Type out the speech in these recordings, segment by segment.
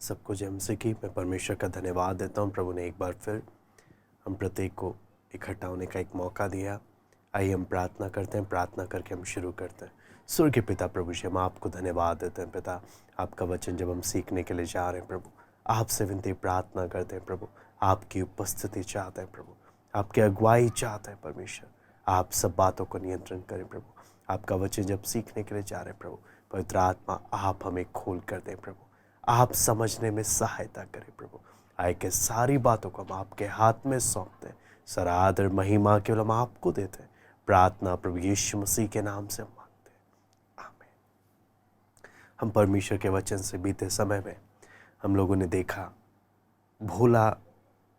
सबको जय मसीह की। मैं परमेश्वर का धन्यवाद देता हूँ। प्रभु ने एक बार फिर हम प्रत्येक को इकट्ठा होने का एक मौका दिया। आइए हम प्रार्थना करते हैं, प्रार्थना करके हम शुरू करते हैं। स्वर्ग के पिता प्रभु जी, हम आपको धन्यवाद देते हैं पिता। आपका वचन जब हम सीखने के लिए जा रहे हैं प्रभु, आपसे विनती प्रार्थना करते हैं प्रभु, आपकी उपस्थिति चाहते हैं प्रभु, आपकी अगुवाई चाहते हैं परमेश्वर। आप सब बातों को नियंत्रण करें प्रभु। आपका वचन जब सीखने के लिए जा रहे हैं प्रभु, पवित्र आत्मा आप हमें खोल कर दें प्रभु, आप समझने में सहायता करें प्रभु। आए के सारी बातों को हम आपके हाथ में सौंपते हैं। सारा आदर महिमा केवल हम आपको देते हैं। प्रार्थना प्रभु यीशु मसीह के नाम से हम मांगते हैं, आमीन। हम परमेश्वर के वचन से बीते समय में हम लोगों ने देखा भोला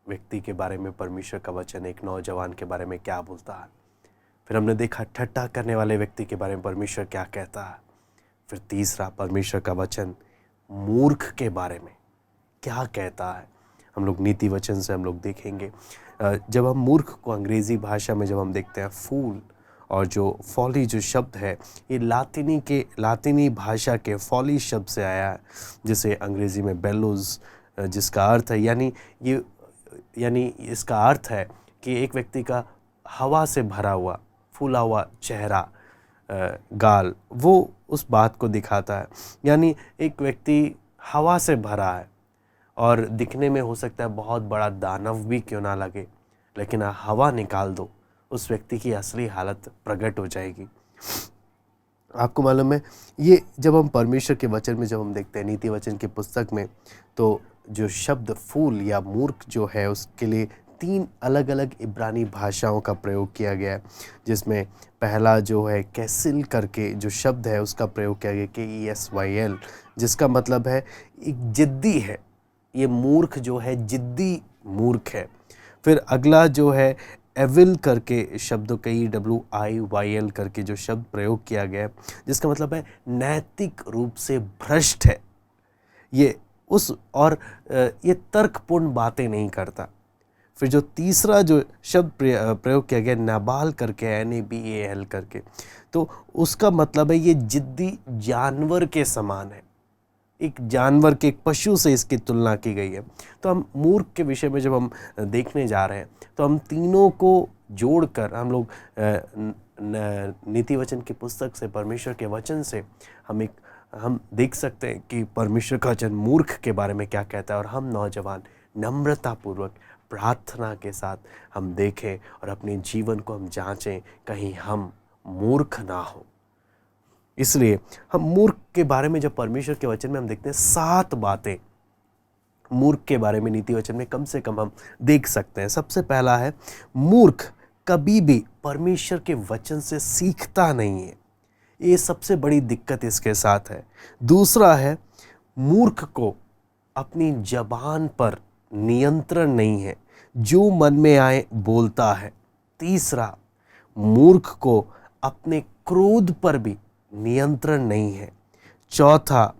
व्यक्ति के बारे में परमेश्वर का वचन एक नौजवान के बारे में क्या बोलता है। फिर हमने देखा ठट्टा करने वाले व्यक्ति के बारे में परमेश्वर क्या कहता है। फिर तीसरा परमेश्वर का वचन मूर्ख के बारे में क्या कहता है। हम लोग नीति वचन से हम लोग देखेंगे। जब हम मूर्ख को अंग्रेज़ी भाषा में जब हम देखते हैं फूल, और जो फॉली जो शब्द है ये लातिनी भाषा के फॉली शब्द से आया है, जिसे अंग्रेज़ी में बेलोज, जिसका अर्थ है यानी इसका अर्थ है कि एक व्यक्ति का हवा से भरा हुआ फूला हुआ चेहरा, गाल, वो उस बात को दिखाता है। यानी एक व्यक्ति हवा से भरा है और दिखने में हो सकता है बहुत बड़ा दानव भी क्यों ना लगे, लेकिन हवा निकाल दो, उस व्यक्ति की असली हालत प्रकट हो जाएगी। आपको मालूम है, ये जब हम परमेश्वर के वचन में जब हम देखते हैं नीति वचन की पुस्तक में, तो जो शब्द फूल या मूर्ख जो है उसके लिए 3 अलग अलग इब्रानी भाषाओं का प्रयोग किया गया है। जिसमें पहला जो है कैसिल करके जो शब्द है उसका प्रयोग किया गया, KESYL, जिसका मतलब है एक जिद्दी है। ये मूर्ख जो है जिद्दी मूर्ख है। फिर अगला जो है एविल करके शब्द, KEWIYL करके जो शब्द प्रयोग किया गया है, जिसका मतलब है नैतिक रूप से भ्रष्ट है। ये तर्कपूर्ण बातें नहीं करता। फिर जो तीसरा जो शब्द प्रयोग किया गया नाबाल करके, NABAL करके, तो उसका मतलब है ये जिद्दी जानवर के समान है। एक जानवर के, एक पशु से इसकी तुलना की गई है। तो हम मूर्ख के विषय में जब हम देखने जा रहे हैं तो हम तीनों को जोड़कर हम लोग नीति वचन की पुस्तक से, परमेश्वर के वचन से हम देख सकते हैं कि परमेश्वर का वचन मूर्ख के बारे में क्या कहता है। और हम नौजवान नम्रतापूर्वक प्रार्थना के साथ हम देखें और अपने जीवन को हम जांचें, कहीं हम मूर्ख ना हो। इसलिए हम मूर्ख के बारे में जब परमेश्वर के वचन में हम देखते हैं 7 बातें मूर्ख के बारे में नीति वचन में कम से कम हम देख सकते हैं। सबसे पहला है, मूर्ख कभी भी परमेश्वर के वचन से सीखता नहीं है। ये सबसे बड़ी दिक्कत इसके साथ है। दूसरा है, मूर्ख को अपनी जबान पर नियंत्रण नहीं है, जो मन में आए बोलता है। तीसरा, मूर्ख को अपने क्रोध पर भी नियंत्रण नहीं है। चौथा,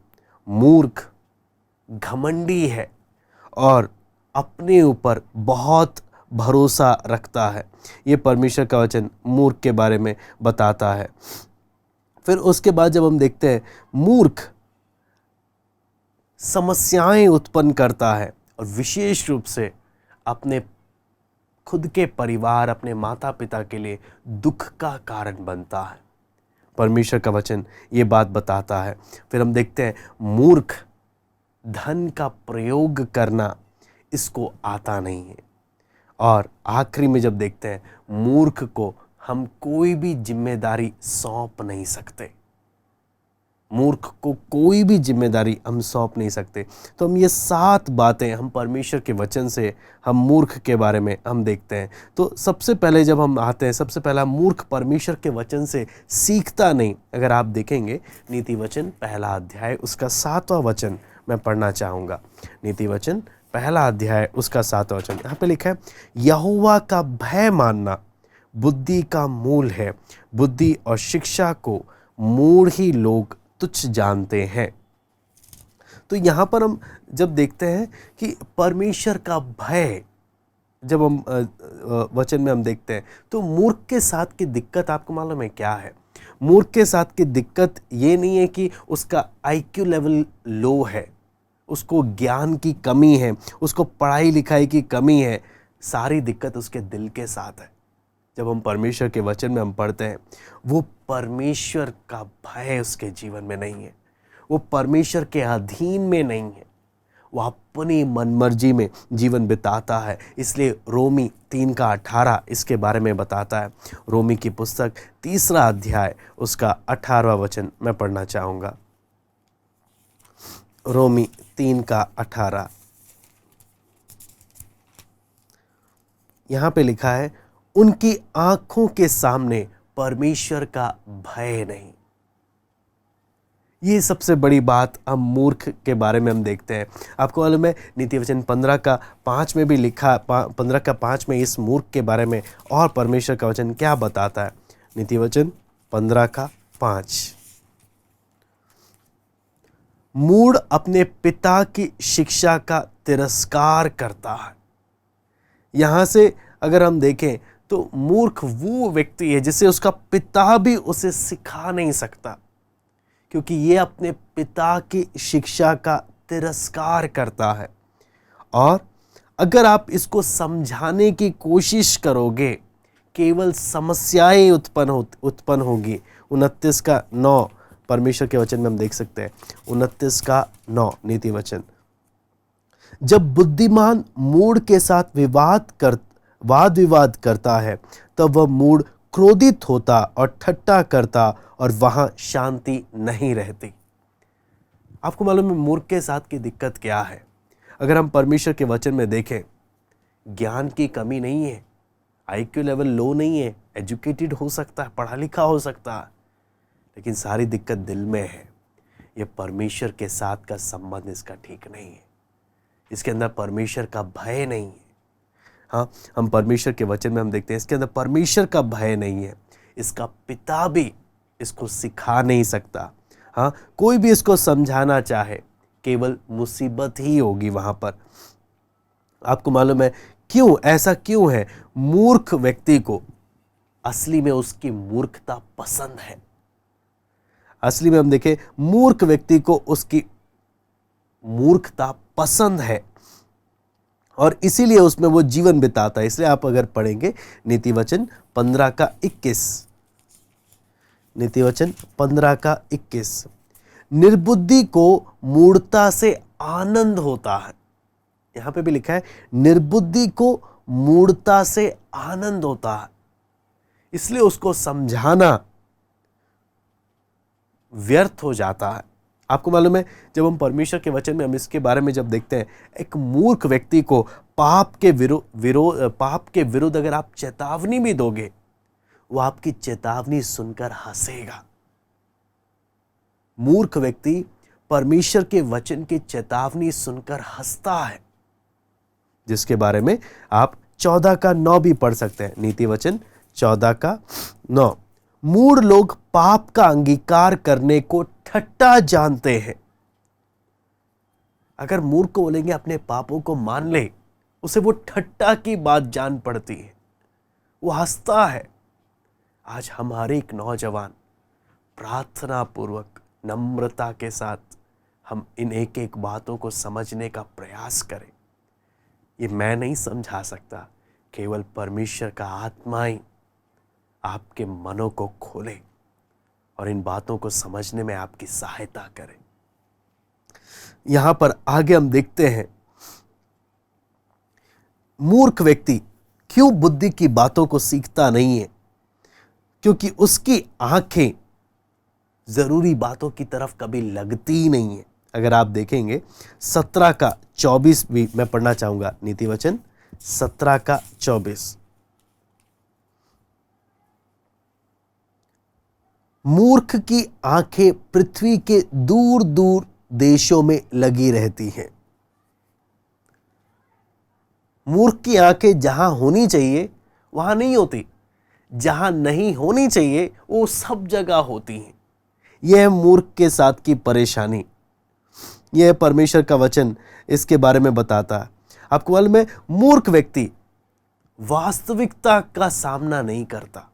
मूर्ख घमंडी है और अपने ऊपर बहुत भरोसा रखता है। ये परमेश्वर का वचन मूर्ख के बारे में बताता है। फिर उसके बाद जब हम देखते हैं, मूर्ख समस्याएं उत्पन्न करता है और विशेष रूप से अपने खुद के परिवार, अपने माता पिता के लिए दुख का कारण बनता है। परमेश्वर का वचन ये बात बताता है। फिर हम देखते हैं, मूर्ख धन का प्रयोग करना इसको आता नहीं है। और आखिरी में जब देखते हैं, मूर्ख को हम कोई भी जिम्मेदारी सौंप नहीं सकते। मूर्ख को कोई भी जिम्मेदारी हम सौंप नहीं सकते। तो हम ये 7 बातें हम परमेश्वर के वचन से हम मूर्ख के बारे में हम देखते हैं। तो सबसे पहले जब हम आते हैं, सबसे पहला, मूर्ख परमेश्वर के वचन से सीखता नहीं। अगर आप देखेंगे नीति वचन पहला अध्याय उसका 7वां वचन मैं पढ़ना चाहूँगा। नीति वचन पहला अध्याय उसका 7वां वचन, यहाँ पे लिखा है, यहोवा का भय मानना बुद्धि का मूल है, बुद्धि और शिक्षा को मूढ़ ही लोग तुच्छ जानते हैं। तो यहाँ पर हम जब देखते हैं कि परमेश्वर का भय, जब हम वचन में हम देखते हैं, तो मूर्ख के साथ की दिक्कत आपको मालूम है क्या है? मूर्ख के साथ की दिक्कत ये नहीं है कि उसका IQ लेवल लो है, उसको ज्ञान की कमी है, उसको पढ़ाई लिखाई की कमी है, सारी दिक्कत उसके दिल के साथ है। जब हम परमेश्वर के वचन में हम पढ़ते हैं, वो परमेश्वर का भय उसके जीवन में नहीं है, वो परमेश्वर के अधीन में नहीं है, वो अपनी मनमर्जी में जीवन बिताता है। इसलिए रोमी 3:18 इसके बारे में बताता है। रोमी की पुस्तक 3 अध्याय उसका 18वां वचन मैं पढ़ना चाहूँगा। रोमी 3:18 यहाँ पे लिखा है, उनकी आंखों के सामने परमेश्वर का भय नहीं। ये सबसे बड़ी बात हम मूर्ख के बारे में हम देखते हैं। आपको मालूम है नीति वचन 15:5 में भी लिखा, 15:5 में इस मूर्ख के बारे में और परमेश्वर का वचन क्या बताता है। नीति वचन 15:5, मूढ़ अपने पिता की शिक्षा का तिरस्कार करता है। यहां से अगर हम देखें तो मूर्ख वो व्यक्ति है जिसे उसका पिता भी उसे सिखा नहीं सकता, क्योंकि ये अपने पिता की शिक्षा का तिरस्कार करता है। और अगर आप इसको समझाने की कोशिश करोगे, केवल समस्याएं उत्पन्न होगी। 29:9 परमेश्वर के वचन में हम देख सकते हैं। 29:9 नीति वचन, जब बुद्धिमान मूढ़ के साथ वाद विवाद करता है, तब वह मूढ़ क्रोधित होता और ठट्टा करता और वहां शांति नहीं रहती। आपको मालूम है मूर्ख के साथ की दिक्कत क्या है? अगर हम परमेश्वर के वचन में देखें, ज्ञान की कमी नहीं है, आईक्यू लेवल लो नहीं है, एजुकेटेड हो सकता है, पढ़ा लिखा हो सकता है, लेकिन सारी दिक्कत दिल में है। यह परमेश्वर के साथ का संबंध इसका ठीक नहीं है, इसके अंदर परमेश्वर का भय नहीं है। हाँ, हम परमेश्वर के वचन में हम देखते हैं इसके अंदर परमेश्वर का भय नहीं है। इसका पिता भी इसको सिखा नहीं सकता। हाँ, कोई भी इसको समझाना चाहे, केवल मुसीबत ही होगी वहां पर। आपको मालूम है क्यों? ऐसा क्यों है? मूर्ख व्यक्ति को असली में उसकी मूर्खता पसंद है। असली में हम देखें, मूर्ख व्यक्ति को उसकी मूर्खता पसंद है और इसीलिए उसमें वो जीवन बिताता है। इसलिए आप अगर पढ़ेंगे नीति वचन 15:21, नीति वचन 15:21, निर्बुद्धि को मूढ़ता से आनंद होता है। यहां पे भी लिखा है निर्बुद्धि को मूढ़ता से आनंद होता है, इसलिए उसको समझाना व्यर्थ हो जाता है। आपको मालूम है जब हम परमेश्वर के वचन में हम इसके बारे में जब देखते हैं, एक मूर्ख व्यक्ति को पाप के विरुद्ध अगर आप चेतावनी भी दोगे, वो आपकी चेतावनी सुनकर हंसेगा। मूर्ख व्यक्ति परमेश्वर के वचन की चेतावनी सुनकर हंसता है, जिसके बारे में आप 14:9 भी पढ़ सकते हैं। नीति वचन 14:9, मूढ़ लोग पाप का अंगीकार करने को ठट्टा जानते हैं। अगर मूर्ख को बोलेंगे अपने पापों को मान ले, उसे वो ठट्टा की बात जान पड़ती है, वो हंसता है। आज हमारे एक नौजवान प्रार्थना पूर्वक नम्रता के साथ हम इन एक एक बातों को समझने का प्रयास करें। ये मैं नहीं समझा सकता, केवल परमेश्वर का आत्मा ही आपके मनों को खोले और इन बातों को समझने में आपकी सहायता करे। यहां पर आगे हम देखते हैं, मूर्ख व्यक्ति क्यों बुद्धि की बातों को सीखता नहीं है? क्योंकि उसकी आंखें जरूरी बातों की तरफ कभी लगती ही नहीं है। अगर आप देखेंगे 17:24 भी मैं पढ़ना चाहूंगा। नीति वचन 17:24, मूर्ख की आंखें पृथ्वी के दूर दूर देशों में लगी रहती हैं। मूर्ख की आंखें जहां होनी चाहिए वहां नहीं होती, जहां नहीं होनी चाहिए वो सब जगह होती हैं। यह मूर्ख के साथ की परेशानी, यह परमेश्वर का वचन इसके बारे में बताता है। आपको मालूम है मूर्ख व्यक्ति वास्तविकता का सामना नहीं करता,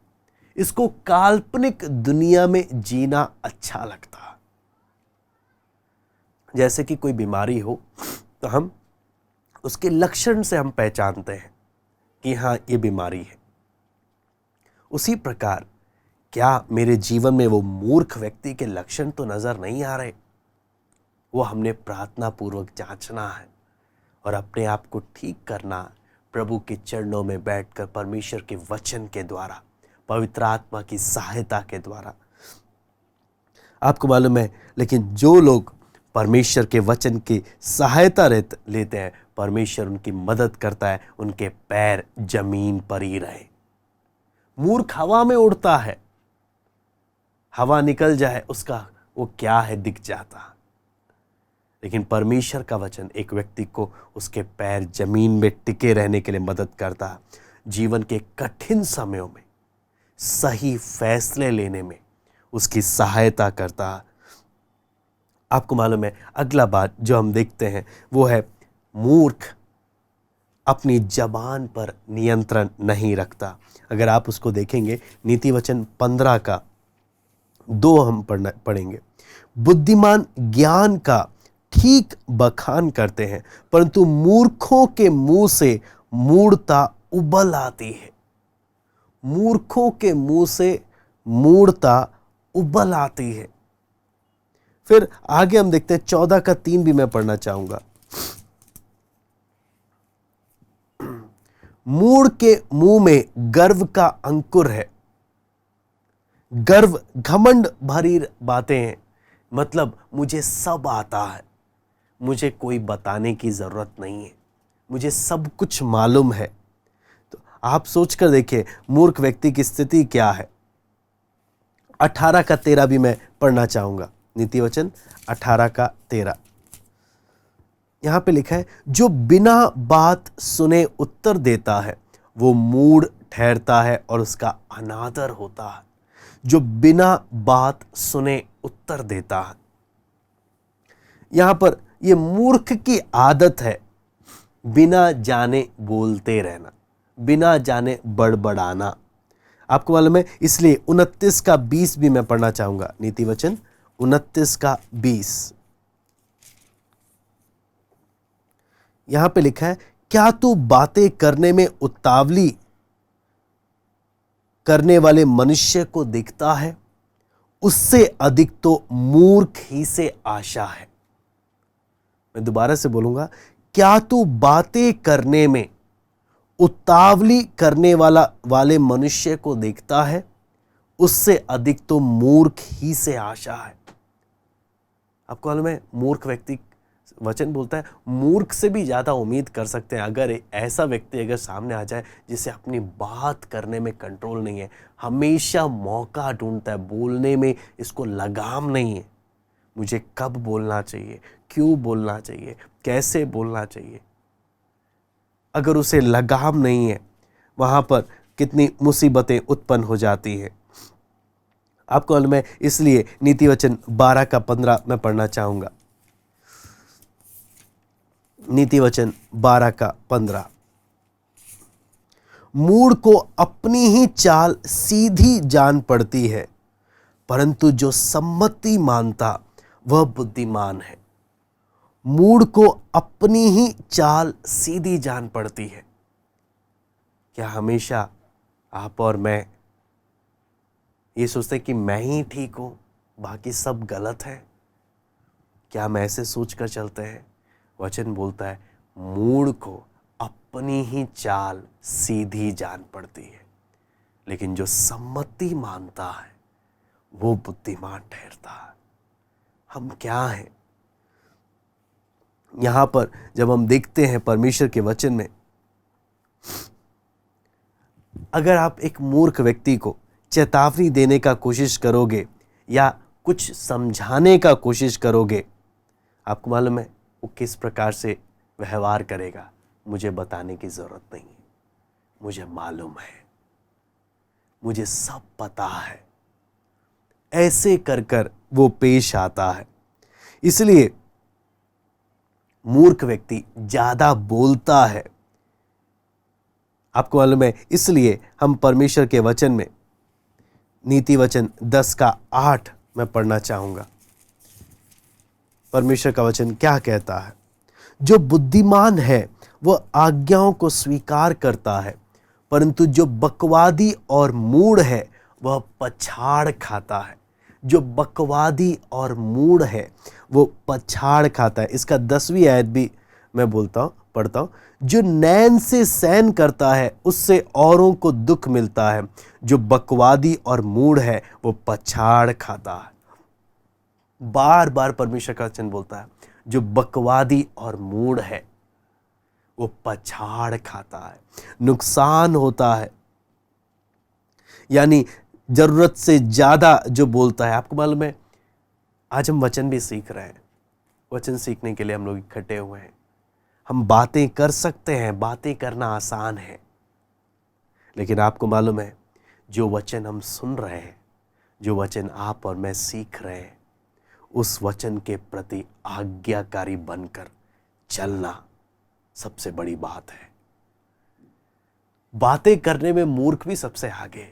इसको काल्पनिक दुनिया में जीना अच्छा लगता है। जैसे कि कोई बीमारी हो तो हम उसके लक्षण से हम पहचानते हैं कि हाँ ये बीमारी है। उसी प्रकार क्या मेरे जीवन में वो मूर्ख व्यक्ति के लक्षण तो नजर नहीं आ रहे? वो हमने प्रार्थना पूर्वक जांचना है और अपने आप को ठीक करना, प्रभु के चरणों में बैठकर परमेश्वर के वचन के द्वारा, पवित्र आत्मा की सहायता के द्वारा। आपको मालूम है, लेकिन जो लोग परमेश्वर के वचन की सहायता लेते हैं, परमेश्वर उनकी मदद करता है, उनके पैर जमीन पर ही रहे। मूर्ख हवा में उड़ता है, हवा निकल जाए उसका वो क्या है दिख जाता। लेकिन परमेश्वर का वचन एक व्यक्ति को उसके पैर जमीन में टिके रहने के लिए मदद करता है, जीवन के कठिन समयों में सही फैसले लेने में उसकी सहायता करता है। आपको मालूम है, अगला बात जो हम देखते हैं वो है मूर्ख अपनी जबान पर नियंत्रण नहीं रखता। अगर आप उसको देखेंगे, नीति वचन 15 का 2 हम पढ़ेंगे। बुद्धिमान ज्ञान का ठीक बखान करते हैं, परंतु मूर्खों के मुंह से मूढ़ता उबल आती है। मूर्खों के मुंह से मूढ़ता उबल आती है। फिर आगे हम देखते हैं 14 का 3 भी मैं पढ़ना चाहूंगा। मूढ़ के मुंह में गर्व का अंकुर है। गर्व घमंड भरी बातें हैं, मतलब मुझे सब आता है, मुझे कोई बताने की जरूरत नहीं है, मुझे सब कुछ मालूम है। तो आप सोचकर देखिए मूर्ख व्यक्ति की स्थिति क्या है। 18 का 13 भी मैं पढ़ना चाहूंगा। नीति वचन 18 का 13 यहां पे लिखा है, जो बिना बात सुने उत्तर देता है वो मूढ़ ठहरता है और उसका अनादर होता है। जो बिना बात सुने उत्तर देता है, यहां पर ये मूर्ख की आदत है बिना जाने बोलते रहना, बिना जाने बड़बड़ाना। आपको मालूम है, इसलिए 29 का 20 भी मैं पढ़ना चाहूंगा। नीति वचन 29 का 20 यहां पे लिखा है, क्या तू बातें करने में उतावली करने वाले मनुष्य को दिखता है? उससे अधिक तो मूर्ख ही से आशा है। मैं दोबारा से बोलूंगा, क्या तू बातें करने में उतावली करने वाले मनुष्य को देखता है? उससे अधिक तो मूर्ख ही से आशा है। आपको मालूम है, मूर्ख व्यक्ति, वचन बोलता है मूर्ख से भी ज्यादा उम्मीद कर सकते हैं। अगर ऐसा व्यक्ति अगर सामने आ जाए जिसे अपनी बात करने में कंट्रोल नहीं है, हमेशा मौका ढूंढता है, बोलने में इसको लगाम नहीं है, मुझे कब बोलना चाहिए, क्यों बोलना चाहिए, कैसे बोलना चाहिए, अगर उसे लगाम नहीं है, वहां पर कितनी मुसीबतें उत्पन्न हो जाती हैं। आपको मालूम है, इसलिए नीति वचन 12 का 15 मैं पढ़ना चाहूंगा। नीति वचन 12 का 15 मूढ़ को अपनी ही चाल सीधी जान पड़ती है, परंतु जो सम्मति मानता वह बुद्धिमान है। मूढ़ को अपनी ही चाल सीधी जान पड़ती है। क्या हमेशा आप और मैं ये सोचते कि मैं ही ठीक हूं, बाकी सब गलत है? क्या हम ऐसे सोचकर चलते हैं? वचन बोलता है मूढ़ को अपनी ही चाल सीधी जान पड़ती है, लेकिन जो सम्मति मानता है वो बुद्धिमान ठहरता है। हम क्या हैं? यहां पर जब हम देखते हैं परमेश्वर के वचन में, अगर आप एक मूर्ख व्यक्ति को चेतावनी देने का कोशिश करोगे या कुछ समझाने का कोशिश करोगे, आपको मालूम है वो किस प्रकार से व्यवहार करेगा? मुझे बताने की जरूरत नहीं है, मुझे मालूम है, मुझे सब पता है। ऐसे कर कर वो पेश आता है। इसलिए मूर्ख व्यक्ति ज्यादा बोलता है। आपको मालूम है, इसलिए हम परमेश्वर के वचन में नीति वचन 10 का 8 मैं पढ़ना चाहूंगा। परमेश्वर का वचन क्या कहता है? जो बुद्धिमान है वह आज्ञाओं को स्वीकार करता है, परंतु जो बकवादी और मूढ़ है वह पछाड़ खाता है। जो बकवादी और मूढ़ है वो पछाड़ खाता है। इसका 10वीं आयत भी मैं पढ़ता हूं। जो नैन से सहन करता है उससे औरों को दुख मिलता है। जो बकवादी और मूढ़ है वो पछाड़ खाता है। बार बार परमेश्वर का वचन बोलता है, जो बकवादी और मूढ़ है वो पछाड़ खाता है, नुकसान होता है। यानी जरूरत से ज्यादा जो बोलता है। आपको मालूम है, आज हम वचन भी सीख रहे हैं। वचन सीखने के लिए हम लोग इकट्ठे हुए हैं। हम बातें कर सकते हैं, बातें करना आसान है, लेकिन आपको मालूम है, जो वचन हम सुन रहे हैं, जो वचन आप और मैं सीख रहे हैं, उस वचन के प्रति आज्ञाकारी बनकर चलना सबसे बड़ी बात है। बातें करने में मूर्ख भी सबसे आगे।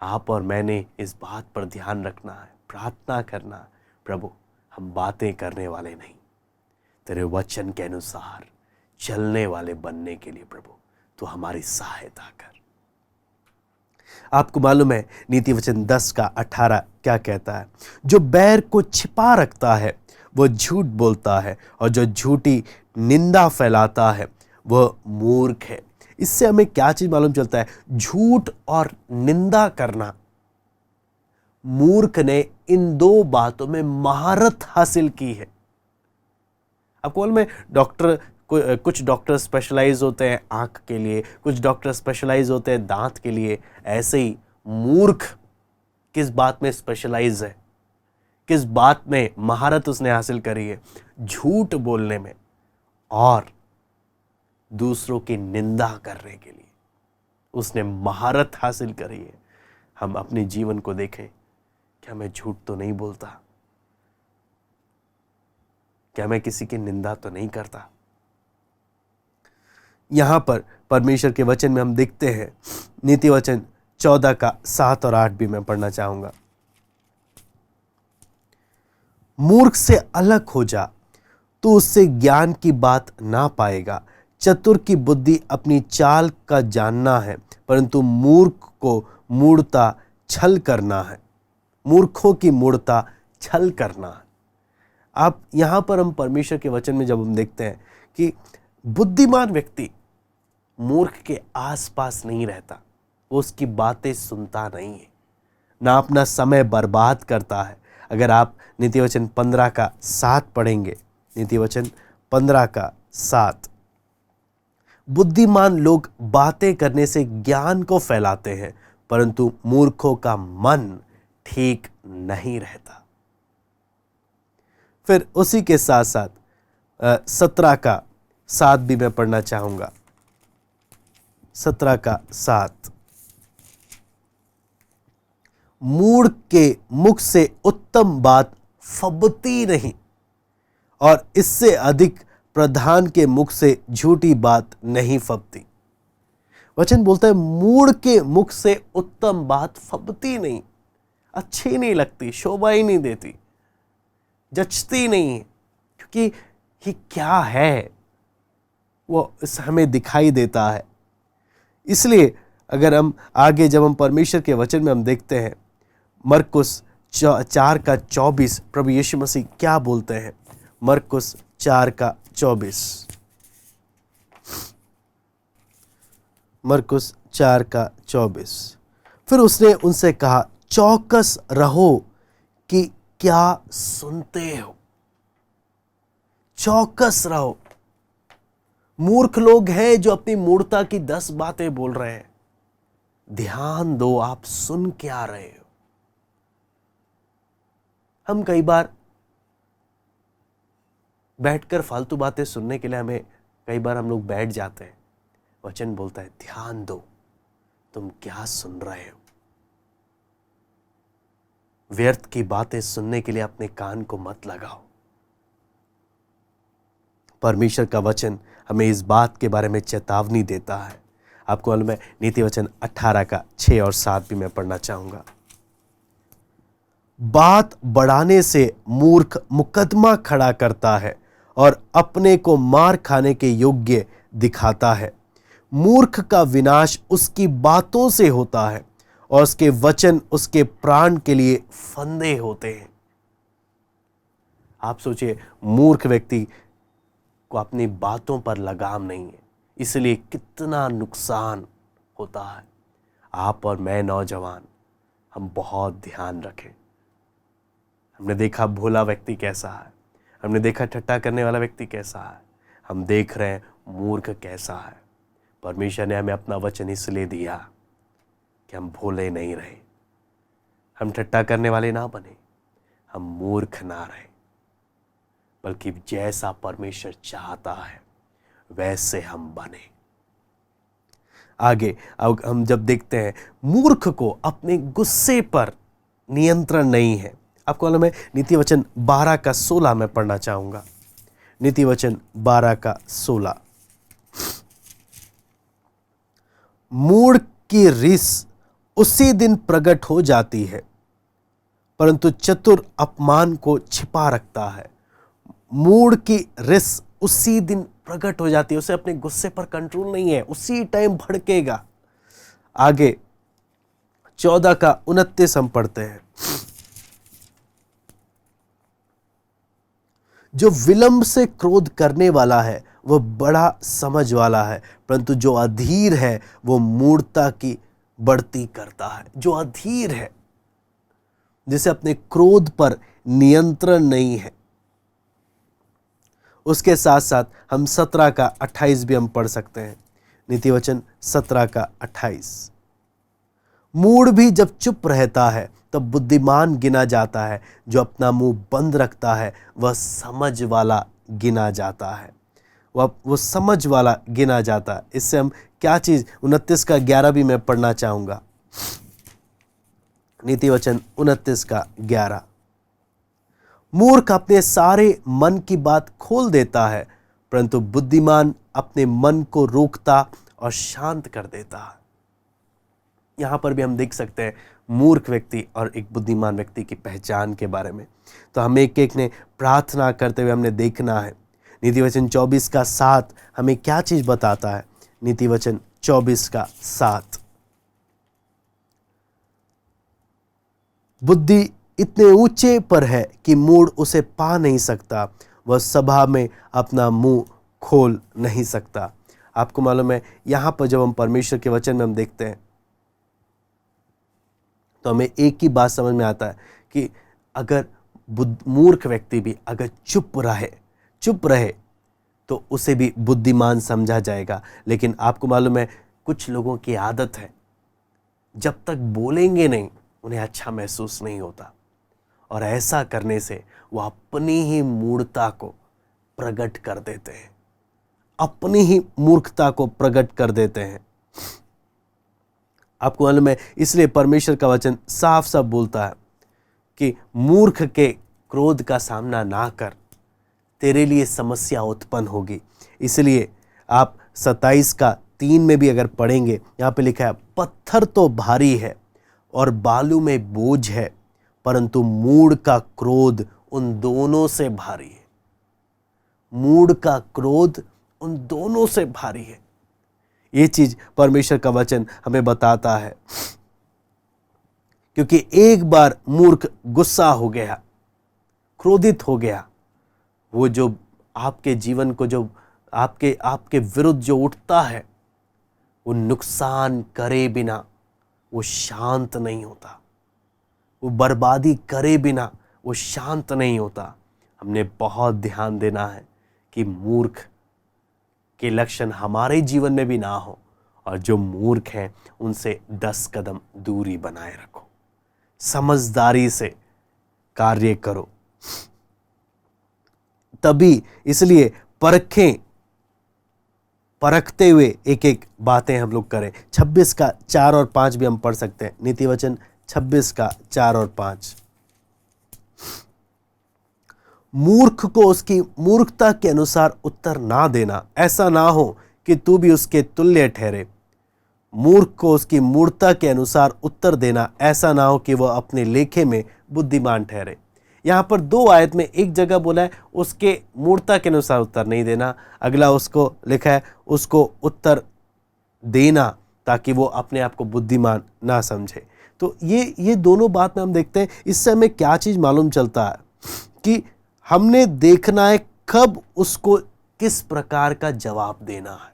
आप और मैंने इस बात पर ध्यान रखना है, प्रार्थना करना, प्रभु हम बातें करने वाले नहीं, तेरे वचन के अनुसार चलने वाले बनने के लिए प्रभु तू हमारी सहायता कर। आपको मालूम है, नीति वचन 10:18 क्या कहता है? जो बैर को छिपा रखता है वह झूठ बोलता है, और जो झूठी निंदा फैलाता है वह मूर्ख है। इससे हमें क्या चीज मालूम चलता है? झूठ और निंदा करना। मूर्ख ने इन दो बातों में महारत हासिल की है। आपको मालूम है, कुछ डॉक्टर स्पेशलाइज होते हैं आंख के लिए, कुछ डॉक्टर स्पेशलाइज होते हैं दांत के लिए। ऐसे ही मूर्ख किस बात में स्पेशलाइज है, किस बात में महारत उसने हासिल करी है? झूठ बोलने में और दूसरों की निंदा करने के लिए उसने महारत हासिल करी है। हम अपने जीवन को देखें, क्या मैं झूठ तो नहीं बोलता? क्या मैं किसी की निंदा तो नहीं करता? यहां पर परमेश्वर के वचन में हम देखते हैं, नीति वचन 14:7 और 8 भी मैं पढ़ना चाहूंगा। मूर्ख से अलग हो जा, तू उससे ज्ञान की बात ना पाएगा। चतुर की बुद्धि अपनी चाल का जानना है, परंतु मूर्ख को मूढ़ता छल करना है। मूर्खों की मूढ़ता छल करना है। आप यहां पर हम परमेश्वर के वचन में जब हम देखते हैं कि बुद्धिमान व्यक्ति मूर्ख के आसपास नहीं रहता, वो उसकी बातें सुनता नहीं है, ना अपना समय बर्बाद करता है। अगर आप नीति वचन 15:7 पढ़ेंगे, नीति वचन 15:7, बुद्धिमान लोग बातें करने से ज्ञान को फैलाते हैं, परंतु मूर्खों का मन ठीक नहीं रहता। फिर उसी के साथ साथ 17:7 भी मैं पढ़ना चाहूंगा। 17:7, मूढ़ के मुख से उत्तम बात फबती नहीं, और इससे अधिक प्रधान के मुख से झूठी बात नहीं फबती। वचन बोलता है, मूढ़ के मुख से उत्तम बात फबती नहीं, अच्छी नहीं लगती, शोभा ही नहीं देती, जचती नहीं है, क्योंकि ये क्या है वो हमें दिखाई देता है। इसलिए अगर हम आगे जब हम परमेश्वर के वचन में हम देखते हैं, मरकुस 4:24 प्रभु यीशु मसीह क्या बोलते हैं? मरकुस 4:24, मरकुस 4:24, फिर उसने उनसे कहा, चौकस रहो कि क्या सुनते हो। चौकस रहो। मूर्ख लोग हैं जो अपनी मूर्खता की 10 बातें बोल रहे हैं। ध्यान दो, आप सुन क्या रहे हो। हम कई बार बैठकर फालतू बातें सुनने के लिए कई बार हम लोग बैठ जाते हैं। वचन बोलता है, ध्यान दो, तुम क्या सुन रहे हो। व्यर्थ की बातें सुनने के लिए अपने कान को मत लगाओ। परमेश्वर का वचन हमें इस बात के बारे में चेतावनी देता है। आपको मालूम है, नीति वचन 18:6 और 7 भी मैं पढ़ना चाहूंगा। बात बढ़ाने से मूर्ख मुकदमा खड़ा करता है और अपने को मार खाने के योग्य दिखाता है। मूर्ख का विनाश उसकी बातों से होता है और उसके वचन उसके प्राण के लिए फंदे होते हैं। आप सोचिए, मूर्ख व्यक्ति को अपनी बातों पर लगाम नहीं है, इसलिए कितना नुकसान होता है। आप और मैं नौजवान, हम बहुत ध्यान रखें। हमने देखा भोला व्यक्ति कैसा है, हमने देखा ठट्टा करने वाला व्यक्ति कैसा है, हम देख रहे हैं मूर्ख कैसा है। परमेश्वर ने हमें अपना वचन इसलिए दिया कि हम भोले नहीं रहे, हम ठट्टा करने वाले ना बने, हम मूर्ख ना रहे, बल्कि जैसा परमेश्वर चाहता है वैसे हम बने। आगे अब हम जब देखते हैं मूर्ख को अपने गुस्से पर नियंत्रण नहीं है। आपको मालूम है, नीति वचन 12 का 16 मैं पढ़ना चाहूंगा। नीति वचन 12 का 16। मूढ़ की रिस उसी दिन प्रकट हो जाती है, परंतु चतुर अपमान को छिपा रखता है। मूढ़ की रिस उसी दिन प्रकट हो जाती है, उसे अपने गुस्से पर कंट्रोल नहीं है, उसी टाइम भड़केगा। आगे 14 का 29 हम पढ़ते हैं। जो विलंब से क्रोध करने वाला है वह बड़ा समझ वाला है, परंतु जो अधीर है वो मूढ़ता की बढ़ती करता है। जो अधीर है, जिसे अपने क्रोध पर नियंत्रण नहीं है। उसके साथ साथ हम 17 का 28 भी हम पढ़ सकते हैं। नीति वचन 17 का 28। मूढ़ भी जब चुप रहता है तब बुद्धिमान गिना जाता है, जो अपना मुंह बंद रखता है वह समझ वाला गिना जाता है। वो समझ वाला गिना जाता है। इससे हम क्या चीज, 29 का 11 भी मैं पढ़ना चाहूंगा। नीति वचन 29 का 11। मूर्ख अपने सारे मन की बात खोल देता है, परंतु बुद्धिमान अपने मन को रोकता और शांत कर देता है। यहां पर भी हम देख सकते हैं मूर्ख व्यक्ति और एक बुद्धिमान व्यक्ति की पहचान के बारे में। तो हमें एक एक ने प्रार्थना करते हुए हमने देखना है। नीति वचन 24 का 7 हमें क्या चीज बताता है। नीति वचन 24 का 7। बुद्धि इतने ऊंचे पर है कि मूढ़ उसे पा नहीं सकता, वह सभा में अपना मुंह खोल नहीं सकता। आपको मालूम है, यहां पर जब हम परमेश्वर के वचन में हम देखते हैं तो हमें एक ही बात समझ में आता है कि अगर मूर्ख व्यक्ति भी अगर चुप रहे तो उसे भी बुद्धिमान समझा जाएगा। लेकिन आपको मालूम है, कुछ लोगों की आदत है, जब तक बोलेंगे नहीं उन्हें अच्छा महसूस नहीं होता, और ऐसा करने से वो अपनी ही मूर्खता को प्रकट कर देते हैं, अपनी ही मूर्खता को प्रकट कर देते हैं। आपको मालूम है, इसलिए परमेश्वर का वचन साफ साफ बोलता है कि मूर्ख के क्रोध का सामना ना कर, तेरे लिए समस्या उत्पन्न होगी। इसलिए आप 27 का 3 में भी अगर पढ़ेंगे, यहाँ पे लिखा है, पत्थर तो भारी है और बालू में बोझ है, परंतु मूढ़ का क्रोध उन दोनों से भारी है। मूढ़ का क्रोध उन दोनों से भारी है। ये चीज परमेश्वर का वचन हमें बताता है, क्योंकि एक बार मूर्ख गुस्सा हो गया, क्रोधित हो गया, वो जो आपके जीवन को, जो आपके विरुद्ध जो उठता है, वो नुकसान करे बिना वो शांत नहीं होता, वो बर्बादी करे बिना वो शांत नहीं होता। हमने बहुत ध्यान देना है कि मूर्ख के लक्षण हमारे जीवन में भी ना हो, और जो मूर्ख हैं उनसे 10 कदम दूरी बनाए रखो। समझदारी से कार्य करो, तभी। इसलिए परखते हुए एक एक बातें हम लोग करें। 26 का 4 और 5 भी हम पढ़ सकते हैं। नीति वचन 26 का 4 और 5। मूर्ख को उसकी मूर्खता के अनुसार उत्तर ना देना, ऐसा ना हो कि तू भी उसके तुल्य ठहरे। मूर्ख को उसकी मूर्खता के अनुसार उत्तर देना, ऐसा ना हो कि वह अपने लेखे में बुद्धिमान ठहरे। यहाँ पर 2 आयत में एक जगह बोला है उसके मूर्खता के अनुसार उत्तर नहीं देना, अगला उसको लिखा है उसको उत्तर देना ताकि वो अपने आप को बुद्धिमान ना समझे। तो ये दोनों बात में हम देखते हैं, इससे हमें क्या चीज़ मालूम चलता है कि हमने देखना है कब उसको किस प्रकार का जवाब देना है।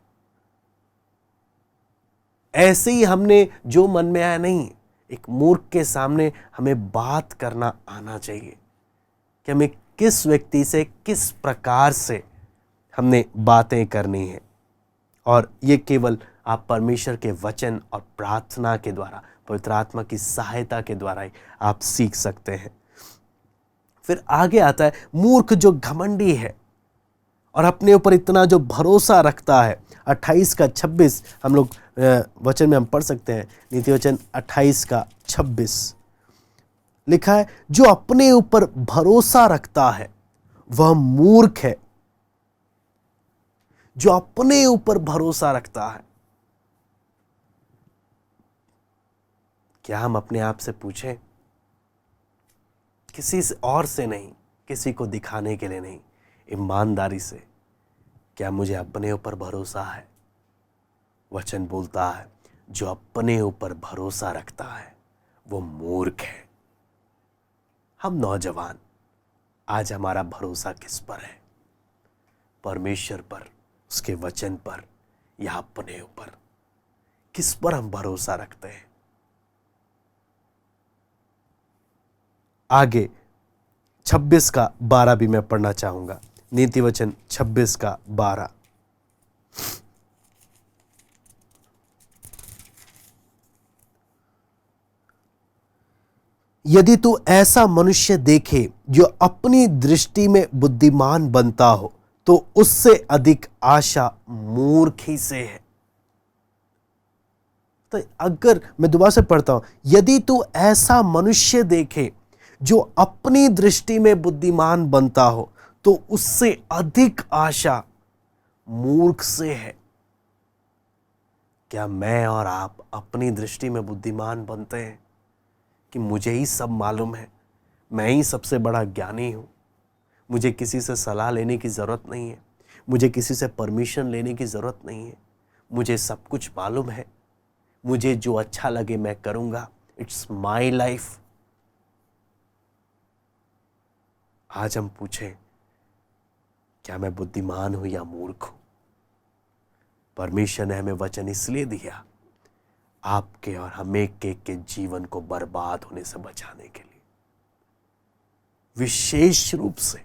ऐसे ही हमने जो मन में आया नहीं, एक मूर्ख के सामने हमें बात करना आना चाहिए कि हमें किस व्यक्ति से किस प्रकार से हमने बातें करनी है। और ये केवल आप परमेश्वर के वचन और प्रार्थना के द्वारा, पवित्र आत्मा की सहायता के द्वारा ही आप सीख सकते हैं। फिर आगे आता है मूर्ख जो घमंडी है और अपने ऊपर इतना जो भरोसा रखता है। 28 का 26 हम लोग वचन में हम पढ़ सकते हैं। नीति वचन 28 का 26 लिखा है, जो अपने ऊपर भरोसा रखता है वह मूर्ख है। जो अपने ऊपर भरोसा रखता है। क्या हम अपने आप से पूछें, किसी से और से नहीं, किसी को दिखाने के लिए नहीं, ईमानदारी से, क्या मुझे अपने ऊपर भरोसा है? वचन बोलता है जो अपने ऊपर भरोसा रखता है वो मूर्ख है। हम नौजवान, आज हमारा भरोसा किस पर है? परमेश्वर पर, उसके वचन पर, या अपने ऊपर? किस पर हम भरोसा रखते हैं? आगे 26 का 12 भी मैं पढ़ना चाहूंगा। नीति वचन 26 का 12। यदि तू ऐसा मनुष्य देखे जो अपनी दृष्टि में बुद्धिमान बनता हो तो उससे अधिक आशा मूर्ख ही से है। तो अगर मैं दोबारा से पढ़ता हूं, यदि तू ऐसा मनुष्य देखे जो अपनी दृष्टि में बुद्धिमान बनता हो तो उससे अधिक आशा मूर्ख से है। क्या मैं और आप अपनी दृष्टि में बुद्धिमान बनते हैं कि मुझे ही सब मालूम है, मैं ही सबसे बड़ा ज्ञानी हूं, मुझे किसी से सलाह लेने की ज़रूरत नहीं है, मुझे किसी से परमिशन लेने की ज़रूरत नहीं है, मुझे सब कुछ मालूम है, मुझे जो अच्छा लगे मैं करूंगा, इट्स माई लाइफ? आज हम पूछें, क्या मैं बुद्धिमान हूं या मूर्ख हूं? परमेश्वर ने हमें वचन इसलिए दिया आपके और हम एक के जीवन को बर्बाद होने से बचाने के लिए। विशेष रूप से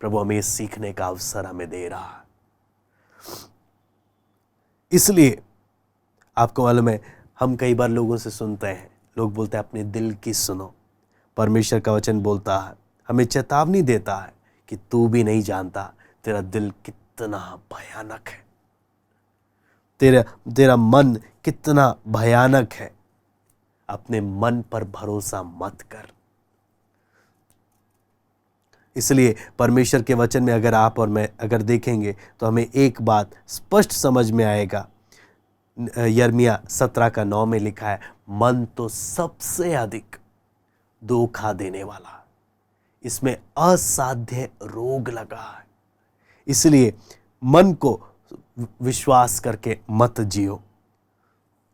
प्रभु हमें सीखने का अवसर हमें दे रहा है। इसलिए आपको मालूम है, हम कई बार लोगों से सुनते हैं, लोग बोलते हैं अपने दिल की सुनो। परमेश्वर का वचन बोलता है, हमें चेतावनी देता है कि तू भी नहीं जानता तेरा दिल कितना भयानक है, तेरा मन कितना भयानक है। अपने मन पर भरोसा मत कर। इसलिए परमेश्वर के वचन में अगर आप और मैं अगर देखेंगे तो हमें एक बात स्पष्ट समझ में आएगा। यिर्मयाह 17 का 9 में लिखा है, मन तो सबसे अधिक धोखा देने वाला है, इसमें असाध्य रोग लगा है। इसलिए मन को विश्वास करके मत जियो।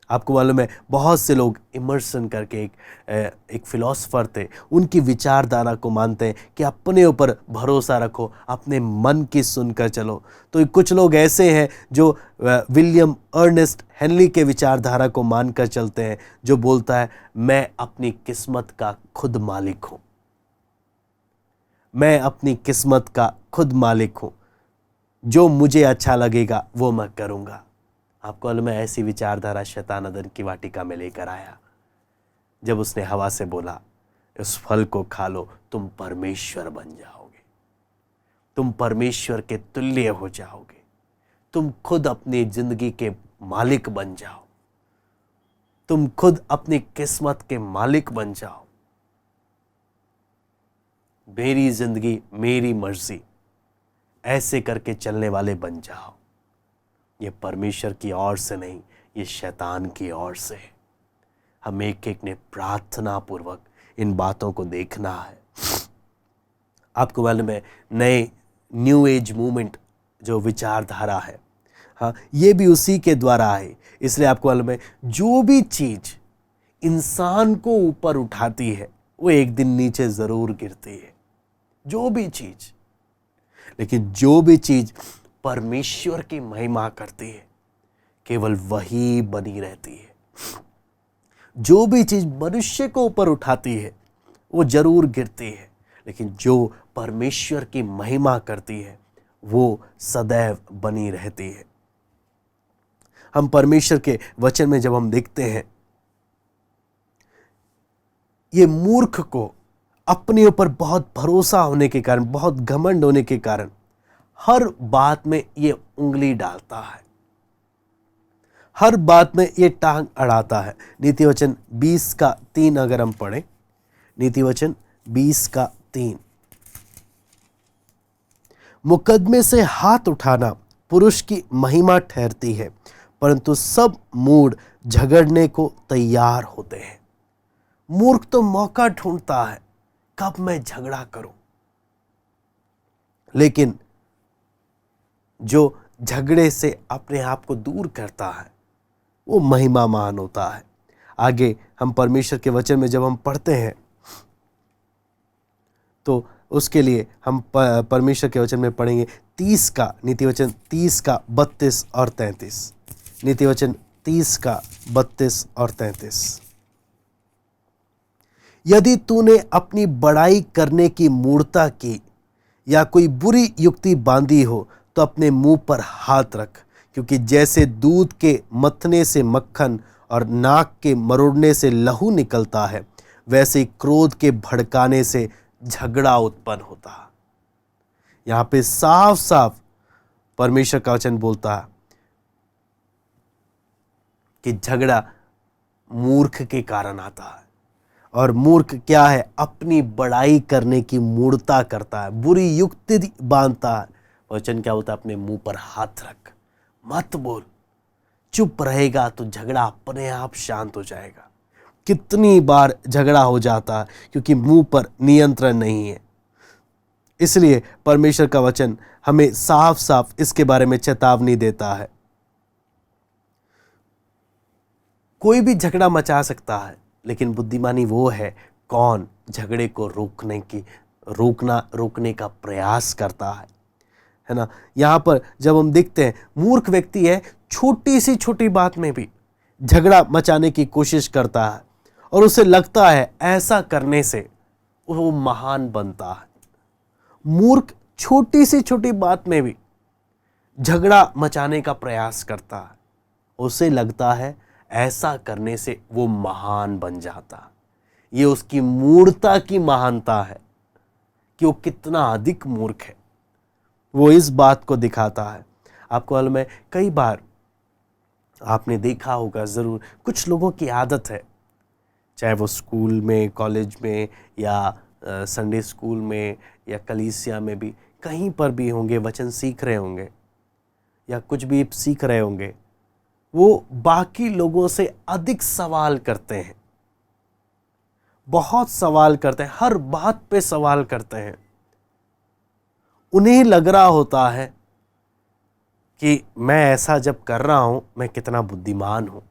आपको मालूम है, बहुत से लोग इमर्सन करके एक फिलोसोफर थे, उनकी विचारधारा को मानते हैं कि अपने ऊपर भरोसा रखो, अपने मन की सुनकर चलो। तो कुछ लोग ऐसे हैं जो विलियम अर्नेस्ट हेनली के विचारधारा को मानकर चलते हैं, जो बोलता है मैं अपनी किस्मत का खुद मालिक हूं, मैं अपनी किस्मत का खुद मालिक हूं, जो मुझे अच्छा लगेगा वो मैं करूंगा। आपको मालूम है, ऐसी विचारधारा शैतान अदन की वाटिका में लेकर आया, जब उसने हवा से बोला इस फल को खा लो, तुम परमेश्वर बन जाओगे, तुम परमेश्वर के तुल्य हो जाओगे, तुम खुद अपनी जिंदगी के मालिक बन जाओ, तुम खुद अपनी किस्मत के मालिक बन जाओ, मेरी जिंदगी मेरी मर्जी, ऐसे करके चलने वाले बन जाओ। ये परमेश्वर की ओर से नहीं, ये शैतान की ओर से है। हम एक एक ने प्रार्थना पूर्वक इन बातों को देखना है। आपको मालूम है नए न्यू एज मूवमेंट जो विचारधारा है, हाँ, ये भी उसी के द्वारा है। इसलिए आपको मालूम है जो भी चीज इंसान को ऊपर उठाती है वो एक दिन नीचे जरूर गिरती है, जो भी चीज। लेकिन जो भी चीज परमेश्वर की महिमा करती है केवल वही बनी रहती है। जो भी चीज मनुष्य को ऊपर उठाती है वो जरूर गिरती है, लेकिन जो परमेश्वर की महिमा करती है वो सदैव बनी रहती है। हम परमेश्वर के वचन में जब हम देखते हैं, ये मूर्ख को अपने ऊपर बहुत भरोसा होने के कारण, बहुत घमंड होने के कारण हर बात में ये उंगली डालता है, हर बात में ये टांग अड़ाता है। नीति वचन 20:3 अगर हम पढ़ें, नीति वचन 20:3, मुकदमे से हाथ उठाना पुरुष की महिमा ठहरती है, परंतु सब मूढ़ झगड़ने को तैयार होते हैं। मूर्ख तो मौका ढूंढता है कब मैं झगड़ा करूं, लेकिन जो झगड़े से अपने आप को दूर करता है वो महिमामान होता है। आगे हम परमेश्वर के वचन में जब हम पढ़ते हैं तो उसके लिए हम परमेश्वर के वचन में पढ़ेंगे 30 का, नीति वचन 30 का 32 और 33। नीति वचन 30 का 32 और 33। यदि तूने अपनी बड़ाई करने की मूर्ता की या कोई बुरी युक्ति बांधी हो तो अपने मुंह पर हाथ रख, क्योंकि जैसे दूध के मथने से मक्खन और नाक के मरोड़ने से लहू निकलता है, वैसे ही क्रोध के भड़काने से झगड़ा उत्पन्न होता है। यहां पे साफ साफ परमेश्वर का वचन बोलता है कि झगड़ा मूर्ख के कारण आता है। और मूर्ख क्या है? अपनी बड़ाई करने की मूर्ता करता है, बुरी युक्ति बांधता है। वचन क्या होता है? अपने मुंह पर हाथ रख, मत बोल। चुप रहेगा तो झगड़ा अपने आप शांत हो जाएगा। कितनी बार झगड़ा हो जाता है क्योंकि मुंह पर नियंत्रण नहीं है। इसलिए परमेश्वर का वचन हमें साफ साफ इसके बारे में चेतावनी देता है। कोई भी झगड़ा मचा सकता है, लेकिन बुद्धिमानी वो है कौन झगड़े को रोकने का प्रयास करता है ना। यहां पर जब हम देखते हैं मूर्ख व्यक्ति है, छोटी सी छोटी बात में भी झगड़ा मचाने की कोशिश करता है और उसे लगता है ऐसा करने से वो महान बनता है। मूर्ख छोटी सी छोटी बात में भी झगड़ा मचाने का प्रयास करता है, उसे लगता है ऐसा करने से वो महान बन जाता। ये उसकी मूर्खता की महानता है कि वो कितना अधिक मूर्ख है, वो इस बात को दिखाता है। आपको मालूम है, कई बार आपने देखा होगा जरूर, कुछ लोगों की आदत है, चाहे वो स्कूल में, कॉलेज में या संडे स्कूल में या कलीसिया में भी, कहीं पर भी होंगे, वचन सीख रहे होंगे या कुछ भी सीख रहे होंगे, वो बाकी लोगों से अधिक सवाल करते हैं, बहुत सवाल करते हैं, हर बात पे सवाल करते हैं। उन्हें लग रहा होता है कि मैं ऐसा जब कर रहा हूं मैं कितना बुद्धिमान हूं,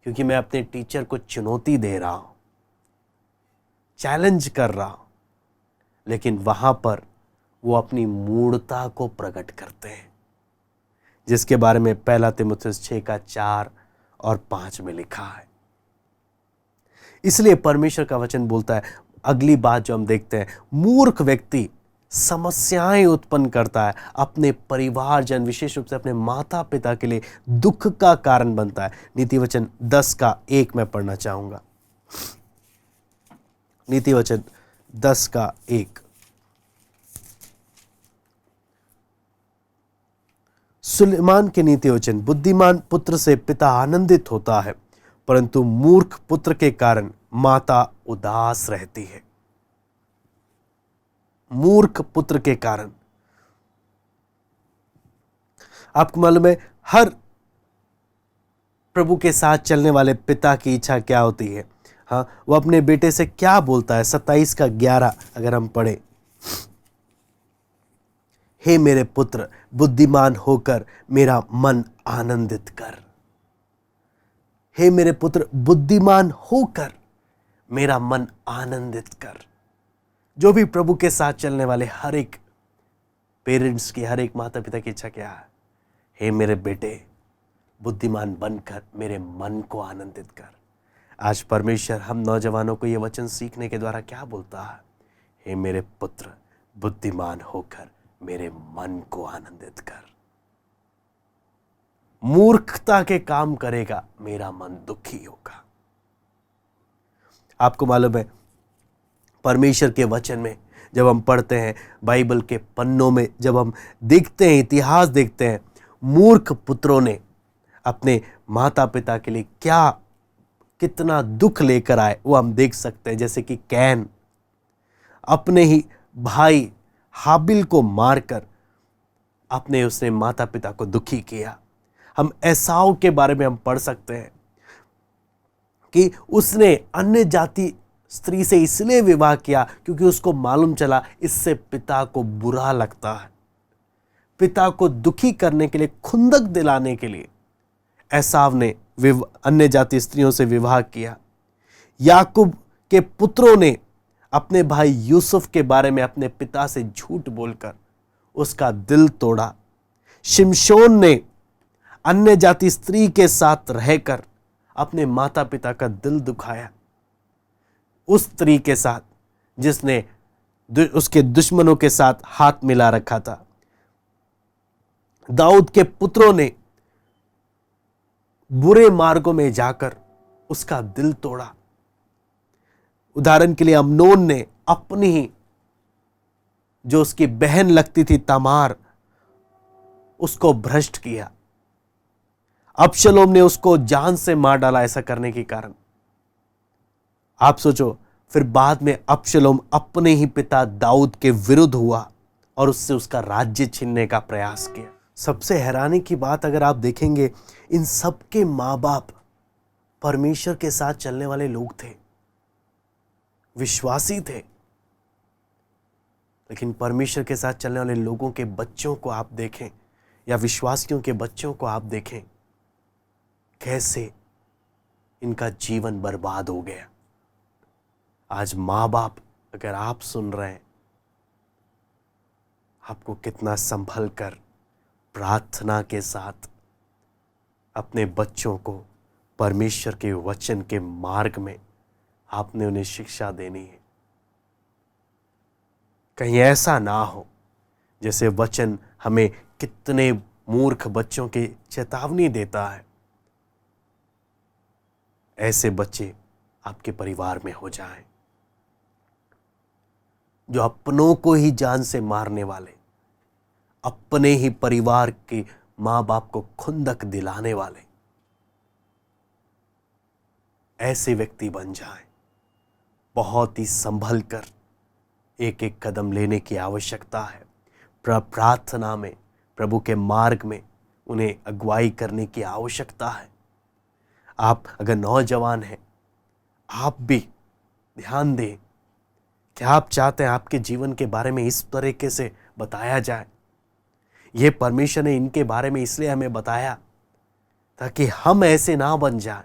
क्योंकि मैं अपने टीचर को चुनौती दे रहा हूं, चैलेंज कर रहा हूं। लेकिन वहां पर वो अपनी मूढ़ता को प्रकट करते हैं, जिसके बारे में 1 तीमुथियुस 6:4 और 5 में लिखा है। इसलिए परमेश्वर का वचन बोलता है, अगली बात जो हम देखते हैं, मूर्ख व्यक्ति समस्याएं उत्पन्न करता है, अपने परिवारजन, विशेष रूप से अपने माता पिता के लिए दुख का कारण बनता है। नीति वचन 10:1 मैं पढ़ना चाहूंगा। नीति वचन 10:1। सुलेमान के नीति वचन, बुद्धिमान पुत्र से पिता आनंदित होता है, परंतु मूर्ख पुत्र के कारण माता उदास रहती है। मूर्ख पुत्र के कारण, आपको मालूम है, हर प्रभु के साथ चलने वाले पिता की इच्छा क्या होती है? हाँ, वो अपने बेटे से क्या बोलता है? 27 का 11 अगर हम पढ़े, हे मेरे पुत्र, बुद्धिमान होकर मेरा मन आनंदित कर। हे मेरे पुत्र, बुद्धिमान होकर मेरा मन आनंदित कर। जो भी प्रभु के साथ चलने वाले हर एक पेरेंट्स की, हर एक माता पिता की इच्छा क्या है? हे मेरे बेटे, बुद्धिमान बनकर मेरे मन को आनंदित कर। आज परमेश्वर हम नौजवानों को यह वचन सीखने के द्वारा क्या बोलता है? हे मेरे पुत्र, बुद्धिमान होकर मेरे मन को आनंदित कर। मूर्खता के काम करेगा, मेरा मन दुखी होगा। आपको मालूम है, परमेश्वर के वचन में जब हम पढ़ते हैं, बाइबल के पन्नों में जब हम देखते हैं, इतिहास देखते हैं, मूर्ख पुत्रों ने अपने माता पिता के लिए कितना दुख लेकर आए, वो हम देख सकते हैं। जैसे कि कैन अपने ही भाई हाबिल को मारकर उसने माता पिता को दुखी किया। हम एसाव के बारे में हम पढ़ सकते हैं कि उसने अन्य जाति स्त्री से इसलिए विवाह किया क्योंकि उसको मालूम चला इससे पिता को बुरा लगता है। पिता को दुखी करने के लिए, खुंदक दिलाने के लिए एसाव ने अन्य जाति स्त्रियों से विवाह किया। याकूब के पुत्रों ने अपने भाई यूसुफ के बारे में अपने पिता से झूठ बोलकर उसका दिल तोड़ा। शिमशोन ने अन्य जाति स्त्री के साथ रहकर अपने माता पिता का दिल दुखाया, उस स्त्री के साथ जिसने उसके दुश्मनों के साथ हाथ मिला रखा था। दाऊद के पुत्रों ने बुरे मार्गों में जाकर उसका दिल तोड़ा। उदाहरण के लिए अम्नोन ने अपनी ही जो उसकी बहन लगती थी तमार, उसको भ्रष्ट किया। अबशलोम ने उसको जान से मार डाला ऐसा करने के कारण। आप सोचो, फिर बाद में अबशलोम अपने ही पिता दाऊद के विरुद्ध हुआ और उससे उसका राज्य छीनने का प्रयास किया। सबसे हैरानी की बात अगर आप देखेंगे, इन सबके माँ बाप परमेश्वर के साथ चलने वाले लोग थे, विश्वासी थे। लेकिन परमेश्वर के साथ चलने वाले लोगों के बच्चों को आप देखें, या विश्वासियों के बच्चों को आप देखें, कैसे इनका जीवन बर्बाद हो गया। आज माँ बाप अगर आप सुन रहे हैं, आपको कितना संभल कर प्रार्थना के साथ अपने बच्चों को परमेश्वर के वचन के मार्ग में आपने उन्हें शिक्षा देनी है। कहीं ऐसा ना हो जैसे वचन हमें कितने मूर्ख बच्चों की चेतावनी देता है, ऐसे बच्चे आपके परिवार में हो जाएं, जो अपनों को ही जान से मारने वाले, अपने ही परिवार के माँ बाप को खुंदक दिलाने वाले, ऐसे व्यक्ति बन जाएं। बहुत ही संभल कर एक एक कदम लेने की आवश्यकता है। प्रार्थना में, प्रभु के मार्ग में उन्हें अगुवाई करने की आवश्यकता है। आप अगर नौजवान हैं, आप भी ध्यान दें कि आप चाहते हैं आपके जीवन के बारे में इस तरीके से बताया जाए। ये परमेश्वर ने इनके बारे में इसलिए हमें बताया ताकि हम ऐसे ना बन जाएं।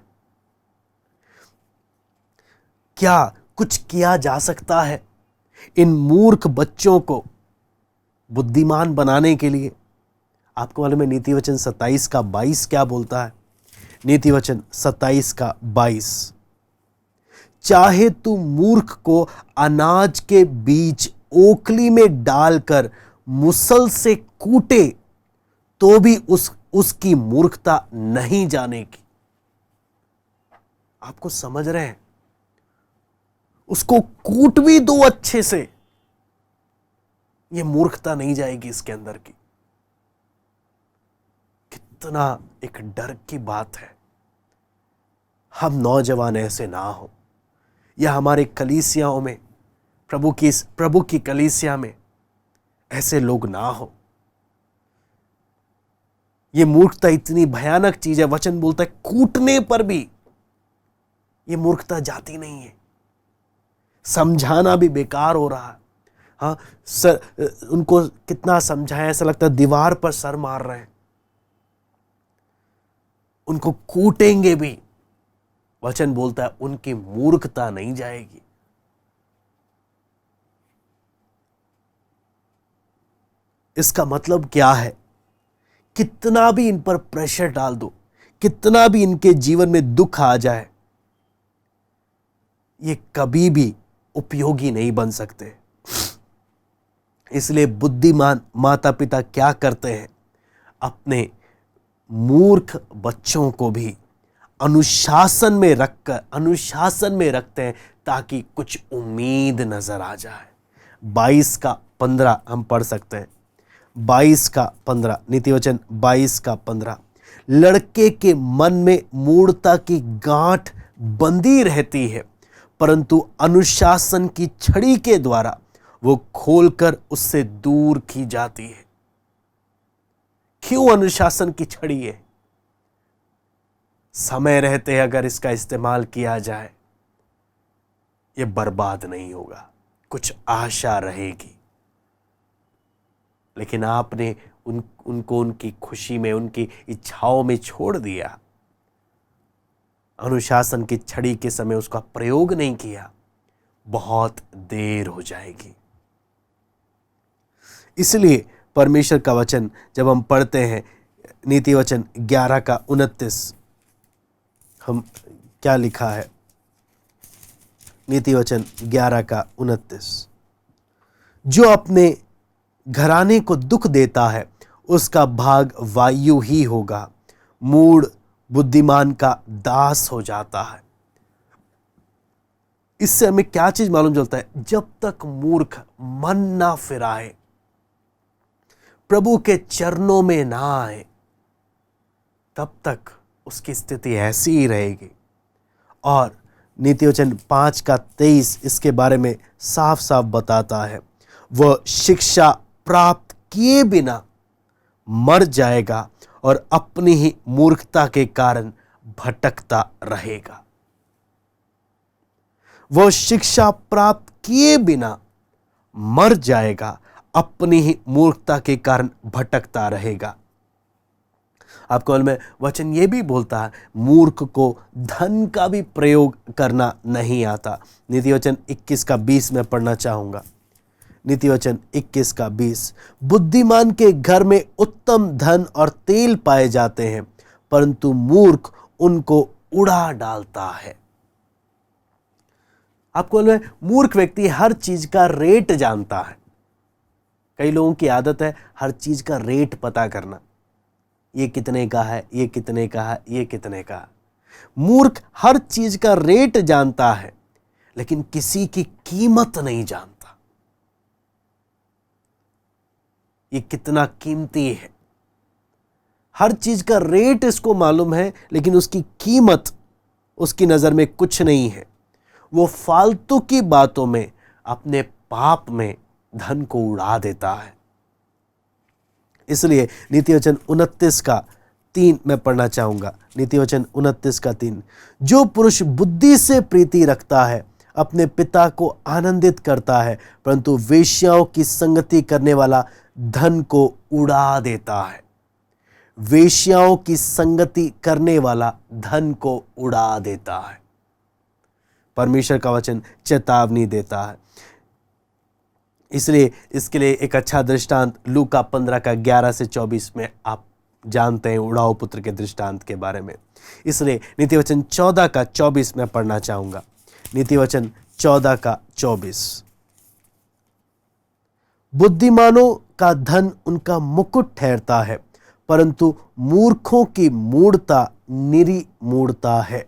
क्या कुछ किया जा सकता है इन मूर्ख बच्चों को बुद्धिमान बनाने के लिए? आपको मालूम है नीति वचन 27 का 22 क्या बोलता है? नीति वचन 27 का 22, चाहे तू मूर्ख को अनाज के बीच ओखली में डालकर मुसल से कूटे तो भी उसकी मूर्खता नहीं जानेगी। आपको समझ रहे हैं? उसको कूट भी दो अच्छे से, ये मूर्खता नहीं जाएगी इसके अंदर की। कितना एक डर की बात है। हम नौजवान ऐसे ना हो, या हमारे कलीसियाओं में, प्रभु की कलीसिया में ऐसे लोग ना हो। ये मूर्खता इतनी भयानक चीज है। वचन बोलता है कूटने पर भी ये मूर्खता जाती नहीं है। समझाना भी बेकार हो रहा है। हाँ, उनको कितना समझाएं, ऐसा लगता है दीवार पर सर मार रहे हैं। उनको कूटेंगे भी, वचन बोलता है उनकी मूर्खता नहीं जाएगी। इसका मतलब क्या है? कितना भी इन पर प्रेशर डाल दो, कितना भी इनके जीवन में दुख आ जाए, ये कभी भी उपयोगी नहीं बन सकते। इसलिए बुद्धिमान माता पिता क्या करते हैं? अपने मूर्ख बच्चों को भी अनुशासन में रखते हैं ताकि कुछ उम्मीद नजर आ जाए। 22:15 हम पढ़ सकते हैं। 22:15, नीतिवचन 22:15। लड़के के मन में मूढ़ता की गांठ बंधी रहती है, परंतु अनुशासन की छड़ी के द्वारा वो खोलकर उससे दूर की जाती है। क्यों अनुशासन की छड़ी है? समय रहते अगर इसका इस्तेमाल किया जाए, ये बर्बाद नहीं होगा, कुछ आशा रहेगी। लेकिन आपने उनको उनकी खुशी में, उनकी इच्छाओं में छोड़ दिया। अनुशासन की छड़ी के समय उसका प्रयोग नहीं किया, बहुत देर हो जाएगी। इसलिए परमेश्वर का वचन जब हम पढ़ते हैं, नीतिवचन 11:29, हम क्या लिखा है? नीतिवचन 11:29, जो अपने घराने को दुख देता है उसका भाग वायु ही होगा, मूढ़ बुद्धिमान का दास हो जाता है। इससे हमें क्या चीज मालूम चलता है? जब तक मूर्ख मन ना फिराए, प्रभु के चरणों में ना आए, तब तक उसकी स्थिति ऐसी ही रहेगी। और नीतिवचन 5:23 इसके बारे में साफ साफ बताता है, वह शिक्षा प्राप्त किए बिना मर जाएगा और अपनी ही मूर्खता के कारण भटकता रहेगा। वह शिक्षा प्राप्त किए बिना मर जाएगा, अपनी ही मूर्खता के कारण भटकता रहेगा। आपको मालूम है, वचन ये भी बोलता है मूर्ख को धन का भी प्रयोग करना नहीं आता। नीतिवचन 21:20 में पढ़ना चाहूंगा। नीतिवचन 21:20, बुद्धिमान के घर में उत्तम धन और तेल पाए जाते हैं, परंतु मूर्ख उनको उड़ा डालता है। आपको मालूम है, मूर्ख व्यक्ति हर चीज का रेट जानता है। कई लोगों की आदत है हर चीज का रेट पता करना, ये कितने का है, ये कितने का है, ये कितने का है। मूर्ख हर चीज का रेट जानता है, लेकिन किसी की कीमत नहीं जानता। ये कितना कीमती है, हर चीज का रेट इसको मालूम है, लेकिन उसकी कीमत उसकी नजर में कुछ नहीं है। वो फालतू की बातों में, अपने पाप में धन को उड़ा देता है। इसलिए नीतिवचन 29:3 मैं पढ़ना चाहूंगा। नीतिवचन 29:3, जो पुरुष बुद्धि से प्रीति रखता है अपने पिता को आनंदित करता है, परंतु वेश्याओं की संगति करने वाला धन को उड़ा देता है। वेश्याओं की संगति करने वाला धन को उड़ा देता है। परमेश्वर का वचन चेतावनी देता है। इसलिए इसके लिए एक अच्छा दृष्टांत लूका 15:11-24 में आप जानते हैं उड़ाऊ पुत्र के दृष्टांत के बारे में। इसलिए नीतिवचन 14:24 में पढ़ना चाहूंगा। नीतिवचन 14:24, बुद्धिमानों का धन उनका मुकुट ठहरता है, परंतु मूर्खों की मूढ़ता निरी मूढ़ता है।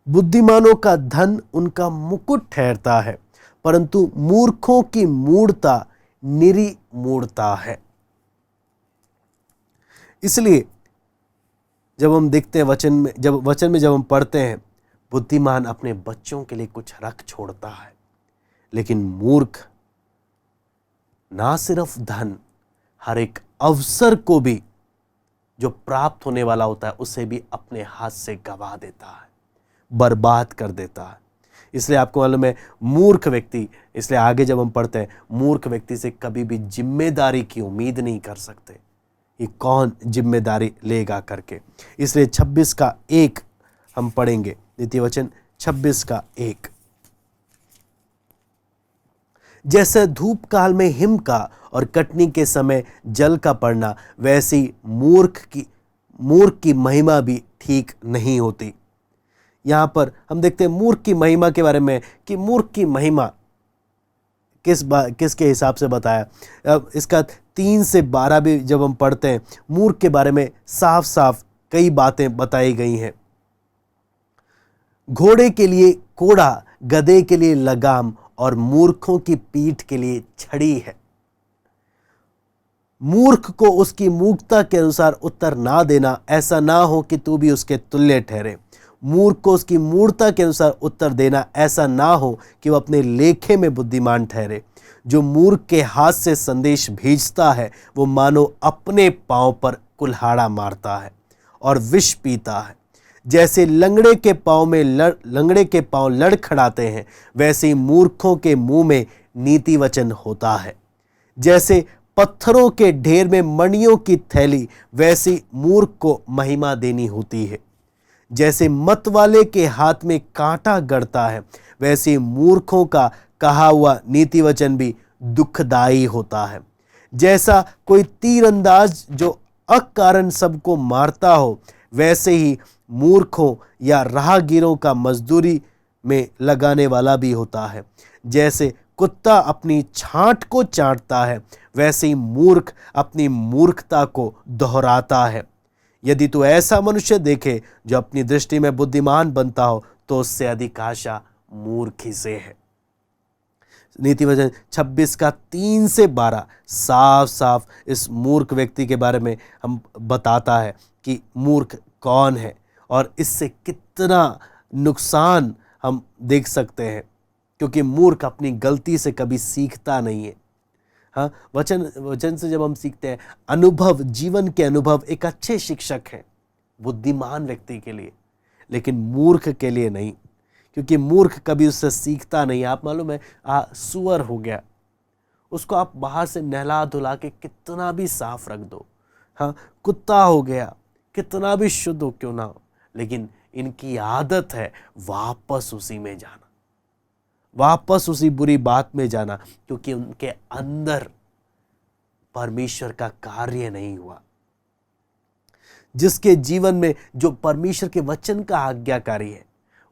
बुद्धिमानों का धन उनका मुकुट ठहरता है, परंतु मूर्खों की मूढ़ता निरी मूढ़ता है। इसलिए जब हम देखते हैं वचन में जब हम पढ़ते हैं, बुद्धिमान अपने बच्चों के लिए कुछ रख छोड़ता है, लेकिन मूर्ख ना सिर्फ धन, हर एक अवसर को भी जो प्राप्त होने वाला होता है उसे भी अपने हाथ से गवा देता है। बर्बाद कर देता है। इसलिए आपको मालूम है मूर्ख व्यक्ति, इसलिए आगे जब हम पढ़ते हैं, मूर्ख व्यक्ति से कभी भी जिम्मेदारी की उम्मीद नहीं कर सकते। ये कौन जिम्मेदारी लेगा करके। इसलिए 26 का 1 हम पढ़ेंगे, नीति वचन 26 का 1। जैसे धूप काल में हिम का और कटनी के समय जल का पड़ना, वैसी मूर्ख की महिमा भी ठीक नहीं होती। यहां पर हम देखते हैं मूर्ख की महिमा के बारे में कि मूर्ख की महिमा किसके हिसाब से बताया। अब इसका 3 से 12 भी जब हम पढ़ते हैं, मूर्ख के बारे में साफ साफ कई बातें बताई गई हैं। घोड़े के लिए कोड़ा, गधे के लिए लगाम और मूर्खों की पीठ के लिए छड़ी है। मूर्ख को उसकी मूर्खता के अनुसार उत्तर ना देना, ऐसा ना हो कि तू भी उसके तुल्य ठहरे। मूर्ख को उसकी मूर्खता के अनुसार उत्तर देना, ऐसा ना हो कि वह अपने लेखे में बुद्धिमान ठहरे। जो मूर्ख के हाथ से संदेश भेजता है, वो मानो अपने पांव पर कुल्हाड़ा मारता है और विष पीता है। जैसे लंगड़े के पांव लड़खड़ाते हैं, वैसे ही मूर्खों के मुंह में नीति वचन होता है। जैसे पत्थरों के ढेर में मणियों की थैली, वैसी मूर्ख को महिमा देनी होती है। जैसे मत वाले के हाथ में कांटा गड़ता है, वैसे मूर्खों का कहा हुआ नीति वचन भी दुखदाई होता है। जैसा कोई तीरंदाज जो अकारण सबको मारता हो, वैसे ही मूर्खों या राहगीरों का मजदूरी में लगाने वाला भी होता है। जैसे कुत्ता अपनी छांट को चाटता है, वैसे ही मूर्ख अपनी मूर्खता को दोहराता है। यदि तू ऐसा मनुष्य देखे जो अपनी दृष्टि में बुद्धिमान बनता हो, तो उससे अधिक आशा मूर्ख से है। नीति वचन 26 का 3 से 12 साफ साफ इस मूर्ख व्यक्ति के बारे में हम बताता है कि मूर्ख कौन है और इससे कितना नुकसान हम देख सकते हैं, क्योंकि मूर्ख अपनी गलती से कभी सीखता नहीं है। हाँ, वचन से जब हम सीखते हैं, अनुभव, जीवन के अनुभव एक अच्छे शिक्षक हैं बुद्धिमान व्यक्ति के लिए, लेकिन मूर्ख के लिए नहीं, क्योंकि मूर्ख कभी उससे सीखता नहीं। आप मालूम है, सुअर हो गया, उसको आप बाहर से नहला धुला के कितना भी साफ रख दो, हाँ, कुत्ता हो गया, कितना भी शुद्ध हो क्यों ना हो, लेकिन इनकी आदत है वापस उसी में जाना, वापस उसी बुरी बात में जाना, क्योंकि उनके अंदर परमेश्वर का कार्य नहीं हुआ। जिसके जीवन में जो परमेश्वर के वचन का आज्ञाकारी है,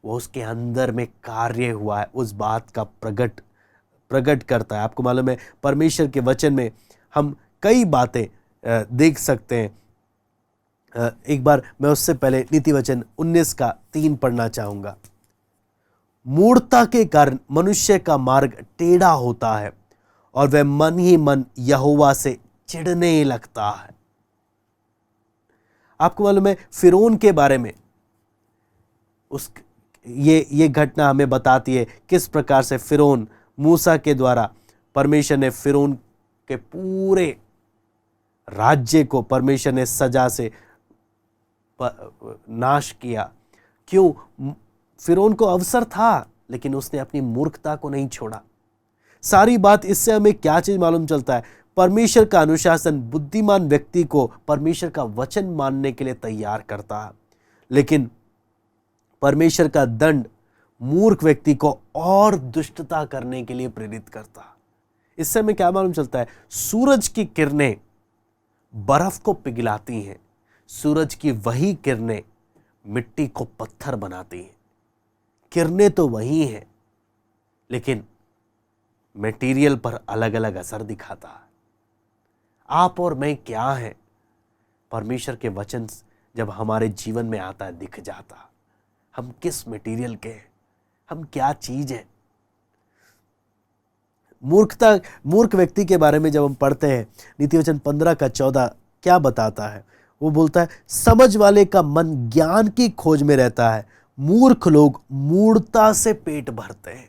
वो उसके अंदर में कार्य हुआ है, उस बात का प्रकट करता है। आपको मालूम है, परमेश्वर के वचन में हम कई बातें देख सकते हैं। एक बार मैं उससे पहले नीति वचन 19 का 3 पढ़ना चाहूंगा। मूढ़ता के कारण मनुष्य का मार्ग टेढ़ा होता है और वह मन ही मन यहोवा से चिढ़ने लगता है। आपको मालूम है, फिरौन के बारे में ये घटना हमें बताती है किस प्रकार से फिरौन, मूसा के द्वारा परमेश्वर ने फिरौन के पूरे राज्य को परमेश्वर ने सजा से नाश किया। क्यों? फिरौन को अवसर था, लेकिन उसने अपनी मूर्खता को नहीं छोड़ा। सारी बात इससे हमें क्या चीज मालूम चलता है? परमेश्वर का अनुशासन बुद्धिमान व्यक्ति को परमेश्वर का वचन मानने के लिए तैयार करता है, लेकिन परमेश्वर का दंड मूर्ख व्यक्ति को और दुष्टता करने के लिए प्रेरित करता है। इससे हमें क्या मालूम चलता है? सूरज की किरणें बर्फ को पिघलाती हैं, सूरज की वही किरणें मिट्टी को पत्थर बनाती हैं। किरणें तो वही हैं, लेकिन मटेरियल पर अलग अलग असर दिखाता है। आप और मैं क्या हैं? परमेश्वर के वचन जब हमारे जीवन में आता है, दिख जाता हम किस मटेरियल के हैं, हम क्या चीज है। मूर्ख व्यक्ति के बारे में जब हम पढ़ते हैं, नीति वचन 15 का 14 क्या बताता है? वो बोलता है, समझ वाले का मन ज्ञान की खोज में रहता है, मूर्ख लोग मूढ़ता से पेट भरते हैं।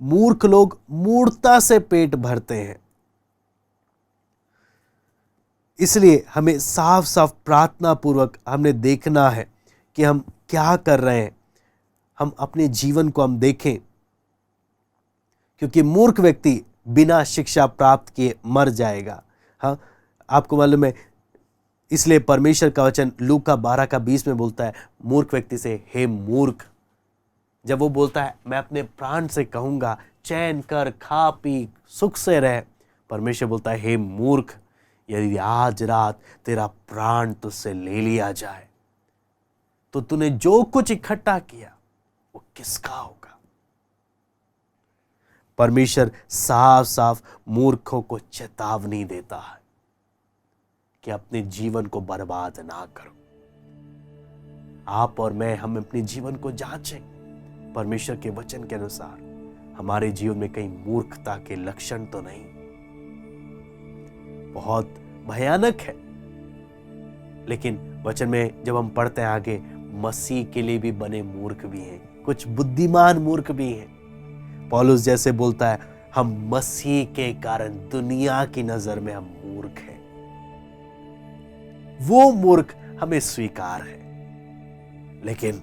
मूर्ख लोग मूढ़ता से पेट भरते हैं। इसलिए हमें साफ साफ प्रार्थना पूर्वक हमने देखना है कि हम क्या कर रहे हैं। हम अपने जीवन को हम देखें, क्योंकि मूर्ख व्यक्ति बिना शिक्षा प्राप्त किए मर जाएगा। हाँ, आपको मालूम है, इसलिए परमेश्वर का वचन लूका 12:20 में बोलता है मूर्ख व्यक्ति से, हे मूर्ख। जब वो बोलता है मैं अपने प्राण से कहूंगा चैन कर, खा पी, सुख से रह, परमेश्वर बोलता है हे मूर्ख, यदि आज रात तेरा प्राण तुझसे ले लिया जाए तो तूने जो कुछ इकट्ठा किया वो किसका होगा। परमेश्वर साफ साफ मूर्खों को चेतावनी देता है कि अपने जीवन को बर्बाद ना करो। आप और मैं, हम अपने जीवन को जांचें परमेश्वर के वचन के अनुसार, हमारे जीवन में कहीं मूर्खता के लक्षण तो नहीं। बहुत भयानक है, लेकिन वचन में जब हम पढ़ते हैं आगे, मसीह के लिए भी बने मूर्ख भी हैं, कुछ बुद्धिमान मूर्ख भी हैं। पौलुस जैसे बोलता है हम मसीह के कारण दुनिया की नजर में हम मूर्ख हैं। वो मूर्ख हमें स्वीकार है, लेकिन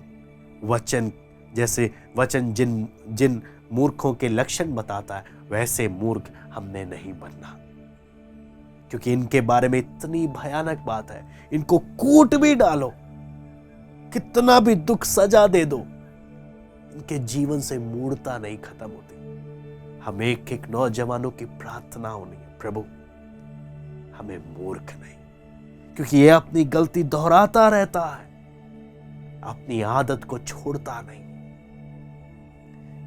वचन जैसे वचन जिन मूर्खों के लक्षण बताता है, वैसे मूर्ख हमने नहीं बनना, क्योंकि इनके बारे में इतनी भयानक बात है। इनको कूट भी डालो, कितना भी दुख सजा दे दो, इनके जीवन से मूर्खता नहीं खत्म होती। हम एक नौजवानों की प्रार्थना होनी है, प्रभु हमें मूर्ख नहीं, क्योंकि ये अपनी गलती दोहराता रहता है, अपनी आदत को छोड़ता नहीं।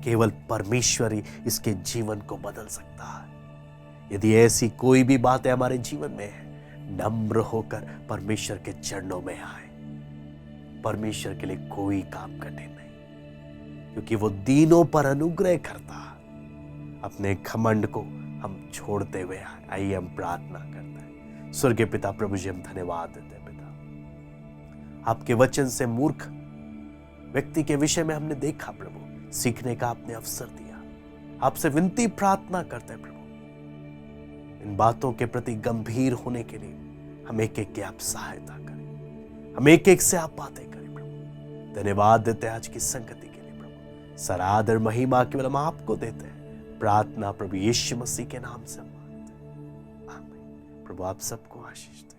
केवल परमेश्वर ही इसके जीवन को बदल सकता है। यदि ऐसी कोई भी बातें हमारे जीवन में है, नम्र होकर परमेश्वर के चरणों में आए। परमेश्वर के लिए कोई काम कठिन नहीं, क्योंकि वो दीनों पर अनुग्रह करता है। अपने घमंड को हम छोड़ते हुए आइए हम प्रार्थना करते हैं। स्वर्गीय पिता, प्रभु जी हम धन्यवाद देते हैं पिता, आपके वचन से मूर्ख व्यक्ति के विषय में हमने देखा प्रभु, सीखने का आपने अवसर दिया। आपसे विनती प्रार्थना करते हैं प्रभु, इन बातों के प्रति गंभीर होने के लिए हम एक एक की आप सहायता करें, हम एक एक से आप बातें करें प्रभु। धन्यवाद देते हैं आज की संगति के लिए प्रभु, सरादर महिमा केवल हम आपको देते हैं। प्रार्थना प्रभु यीशु मसीह के नाम से मांगते हैं, आमीन। प्रभु आप सबको आशीष दें।